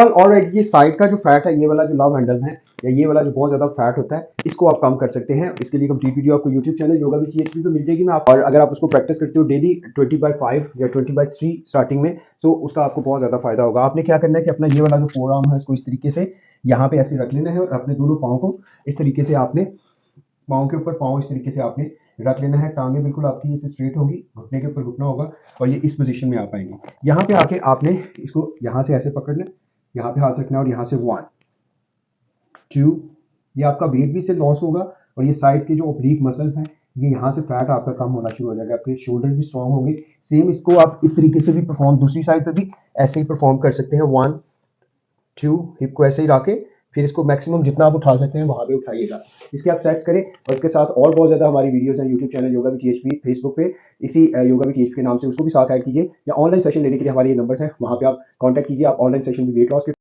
Alright, ये side का जो फैट है, ये वाला जो लव हैंडल्स है या ये वाला जो बहुत ज्यादा फैट होता है, इसको आप कम कर सकते हैं। इसके लिए कंप्लीट वीडियो आपको YouTube channel yoga with THP पे मिल जाएगी। मैं आप और अगर आप उसको प्रैक्टिस करते हो डेली 20/5 या 20/3 स्टार्टिंग में, तो उसका आपको बहुत ज्यादा फायदा होगा। आपने क्या करना है कि अपना ये वाला जो फोर आर्म है इसको इस तरीके से यहाँ पे ऐसे रख लेना है और अपने दोनों पाँव को इस तरीके से आपने पाँव के ऊपर पाँव इस तरीके से आपने रख लेना है। टांगे बिल्कुल आपकी इसे स्ट्रेट होगी, घुटने के ऊपर घुटना होगा और ये इस पोजीशन में आ पाएंगे। यहाँ पे आके आपने इसको यहाँ से ऐसे पकड़ना, यहाँ पे हाथ रखना और यहाँ से 1 2, ये आपका वेट भी से लॉस होगा और ये साइड के जो ओब्लिक मसल्स हैं, ये यहाँ से फैट आपका कम होना शुरू हो जाएगा, आपके शोल्डर भी स्ट्रांग होंगे। सेम इसको आप इस तरीके से भी परफॉर्म दूसरी साइड पे भी ऐसे ही परफॉर्म कर सकते हैं। 1 2, हिप को ऐसे ही रखे, फिर इसको मैक्सिमम जितना आप उठा सकते हैं वहां पे उठाइएगा। इसके आप सेट्स करें और इसके साथ और बहुत ज़्यादा हमारी वीडियोस हैं YouTube channel yoga with THP, Facebook पे इसी योगा विद THP के नाम से उसको भी साथ ऐड कीजिए, या ऑनलाइन सेशन लेने के लिए हमारे ये नंबर्स हैं, वहाँ पे आप कॉन्टैक्ट कीजिए। आप ऑनलाइन सेशन भी वेट लॉस के